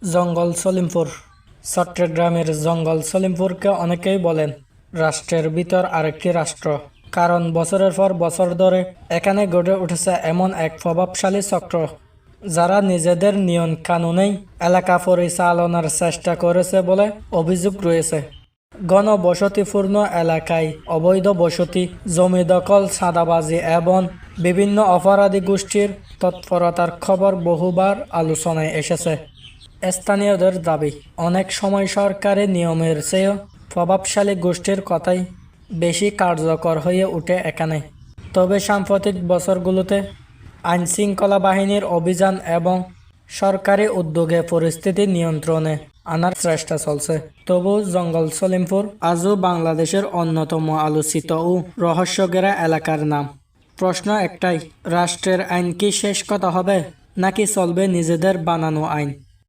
জঙ্গল সলিমপুর। চট্টগ্রামের জঙ্গল সলিমপুরকে অনেকেই বলেন রাষ্ট্রের ভিতর আরেকটি রাষ্ট্র। কারণ বছরের পর বছর ধরে এখানে গড়ে উঠেছে এমন এক প্রভাবশালী চক্র, যারা নিজেদের নিয়ম কানুনেই এলাকা পরিচালনার চেষ্টা করেছে বলে অভিযোগ রয়েছে। ঘনবসতিপূর্ণ এলাকায় অবৈধ বসতি, জমি দখল, চাঁদাবাজি এবং বিভিন্ন অপরাধী গোষ্ঠীর তৎপরতার খবর বহুবার আলোচনায় এসেছে। স্থানীয়দের দাবি, অনেক সময় সরকারি নিয়মের চেয়েও প্রভাবশালী গোষ্ঠীর কথাই বেশি কার্যকর হয়ে ওঠে এখানে। তবে সাম্প্রতিক বছরগুলোতে আইনশৃঙ্খলা বাহিনীর অভিযান এবং সরকারি উদ্যোগে পরিস্থিতি নিয়ন্ত্রণে আনার চেষ্টা চলছে। তবু জঙ্গল সলিমপুর আজও বাংলাদেশের অন্যতম আলোচিত ও রহস্যঘেরা এলাকার নাম। প্রশ্ন একটাই, রাষ্ট্রের আইন কি শেষ কথা হবে, নাকি চলবে নিজেদের বানানো আইন?